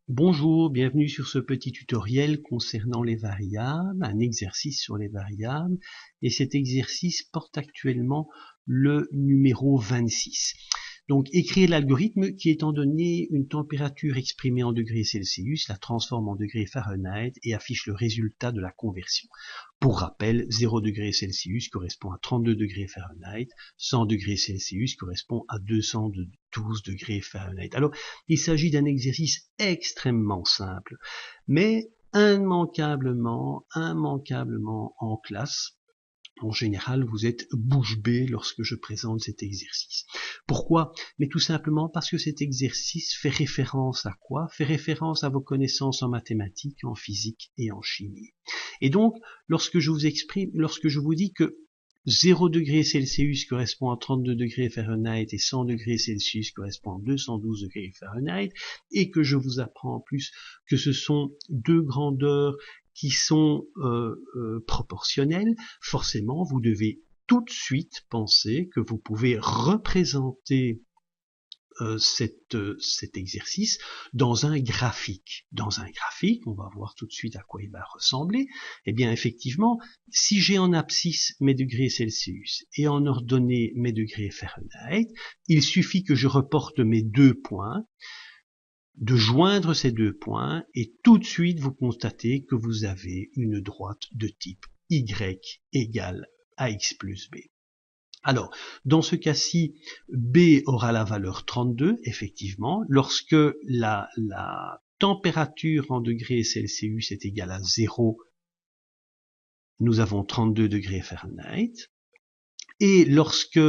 Bonjour, bienvenue sur ce petit tutoriel concernant les variables, un exercice sur les variables, et cet exercice porte actuellement le numéro 26. Donc, écrire l'algorithme qui, étant donné une température exprimée en degrés Celsius, la transforme en degrés Fahrenheit et affiche le résultat de la conversion. Pour rappel, 0 degrés Celsius correspond à 32 degrés Fahrenheit, 100 degrés Celsius correspond à 212 degrés Fahrenheit. Alors, il s'agit d'un exercice extrêmement simple, mais immanquablement en classe, en général, vous êtes bouche bée lorsque je présente cet exercice. Pourquoi? Mais tout simplement parce que cet exercice fait référence à quoi? Fait référence à vos connaissances en mathématiques, en physique et en chimie. Et donc, lorsque je vous dis que 0 degrés Celsius correspond à 32 degrés Fahrenheit et 100 degrés Celsius correspond à 212 degrés Fahrenheit, et que je vous apprends en plus que ce sont deux grandeurs qui sont proportionnelles, forcément vous devez tout de suite penser que vous pouvez représenter cet exercice dans un graphique. Dans un graphique, on va voir tout de suite à quoi il va ressembler. Eh bien, effectivement, si j'ai en abscisse mes degrés Celsius et en ordonnée mes degrés Fahrenheit, il suffit que je reporte mes deux points, de joindre ces deux points, et tout de suite vous constatez que vous avez une droite de type y égale ax plus b. Alors, dans ce cas-ci, b aura la valeur 32, effectivement, lorsque la température en degrés Celsius est égale à 0, nous avons 32 degrés Fahrenheit, et lorsque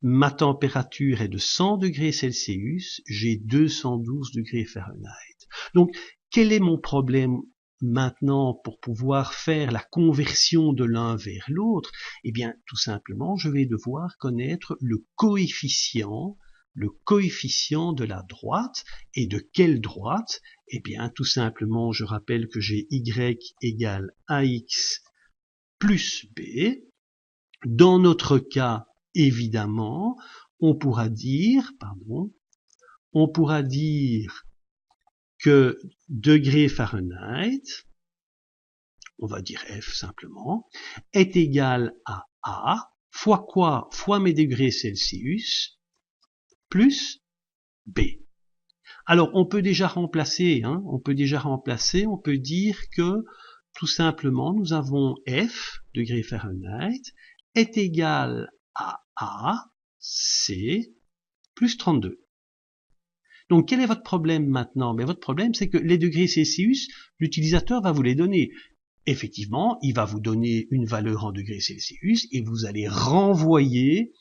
ma température est de 100 degrés Celsius, j'ai 212 degrés Fahrenheit. Donc, quel est mon problème maintenant pour pouvoir faire la conversion de l'un vers l'autre? Eh bien, tout simplement, je vais devoir connaître le coefficient de la droite. Et de quelle droite? Eh bien, tout simplement, je rappelle que j'ai y égale ax plus b. Dans notre cas, évidemment, on pourra dire que degré Fahrenheit, on va dire F simplement, est égal à A fois quoi? Fois mes degrés Celsius plus B. Alors on peut déjà remplacer, on peut dire que tout simplement nous avons F, degré Fahrenheit, est égal à A, C, plus 32. Donc quel est votre problème maintenant? Votre problème, c'est que les degrés Celsius, l'utilisateur va vous les donner. Effectivement, il va vous donner une valeur en degrés Celsius et vous allez renvoyer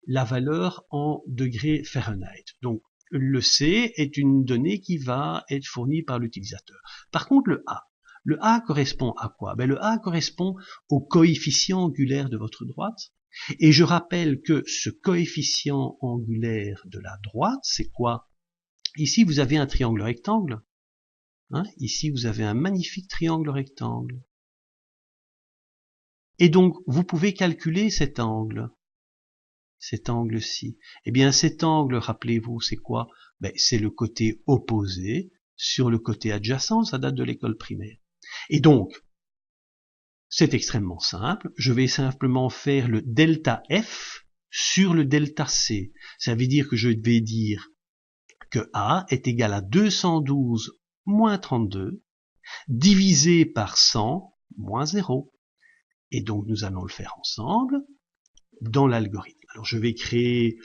la valeur en degrés Fahrenheit. Donc le C est une donnée qui va être fournie par l'utilisateur. Par contre, le A correspond à quoi? Le A correspond au coefficient angulaire de votre droite. Et je rappelle que ce coefficient angulaire de la droite, c'est quoi? Ici, vous avez un triangle rectangle. Ici, vous avez un magnifique triangle rectangle. Et donc, vous pouvez calculer cet angle-ci. Eh bien, cet angle, rappelez-vous, c'est quoi? C'est le côté opposé sur le côté adjacent, ça date de l'école primaire. Et donc, c'est extrêmement simple. Je vais simplement faire le delta F sur le delta C. Ça veut dire que je vais dire que A est égal à 212 moins 32 divisé par 100 moins 0. Et donc, nous allons le faire ensemble dans l'algorithme. Alors, je vais créer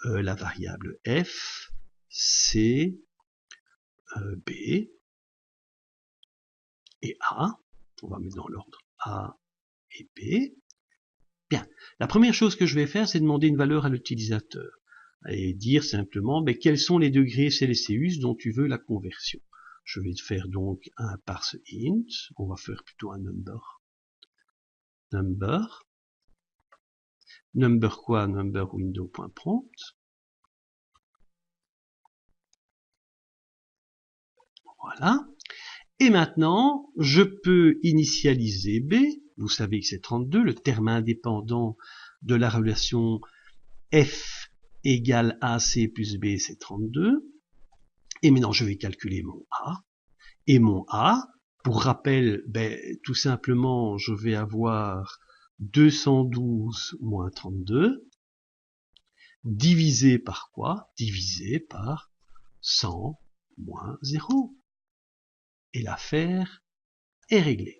la variable f, c, b et a. On va mettre dans l'ordre a et b. Bien. La première chose que je vais faire, c'est demander une valeur à l'utilisateur et dire simplement quels sont les degrés Celsius dont tu veux la conversion. Je vais faire donc un parse int. On va faire plutôt un number. Number quoi? Number window.prompt. Voilà. Et maintenant, je peux initialiser B. Vous savez que c'est 32, le terme indépendant de la relation F égale AC plus B, c'est 32. Et maintenant, je vais calculer mon A. Et mon A, pour rappel, tout simplement, je vais avoir 212 moins 32, divisé par quoi? Divisé par 100 moins 0. Et l'affaire est réglée.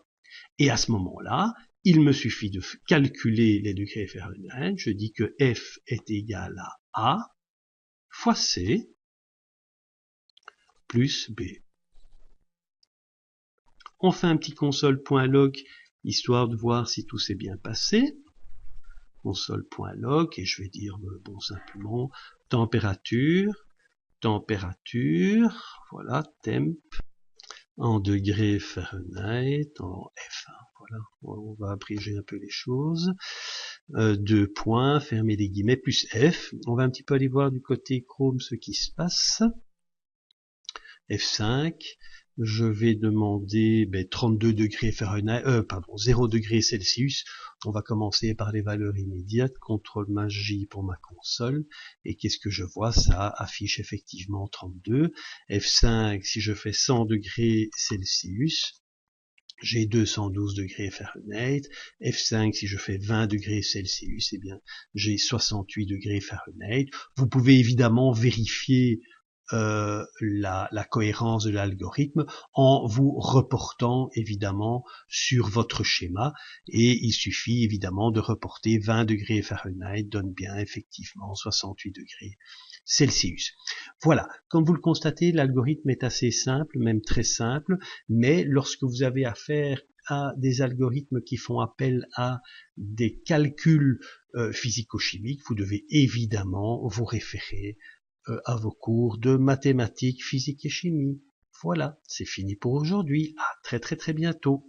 Et à ce moment-là, il me suffit de calculer les degrés Fahrenheit. Je dis que F est égal à A fois C plus B. On fait un petit console.log histoire de voir si tout s'est bien passé. Console.log et je vais dire bon simplement température, voilà, temp en degrés Fahrenheit, en F. Voilà, on va abréger un peu les choses. 2 points, fermer les guillemets, plus F. On va un petit peu aller voir du côté Chrome ce qui se passe. F5. Je vais demander 32 degrés Fahrenheit, 0 degrés Celsius. On va commencer par les valeurs immédiates. CTRL+J pour ma console. Et qu'est-ce que je vois? Ça affiche effectivement 32. F5, si je fais 100 degrés Celsius, j'ai 212 degrés Fahrenheit. F5, si je fais 20 degrés Celsius, eh bien, j'ai 68 degrés Fahrenheit. Vous pouvez évidemment vérifier la cohérence de l'algorithme en vous reportant évidemment sur votre schéma, et il suffit évidemment de reporter 20 degrés Fahrenheit donne bien effectivement 68 degrés Celsius. Voilà, comme vous le constatez, l'algorithme est assez simple, même très simple, mais lorsque vous avez affaire à des algorithmes qui font appel à des calculs physico-chimiques, vous devez évidemment vous référer à vos cours de mathématiques, physique et chimie. Voilà, c'est fini pour aujourd'hui. À très très très bientôt.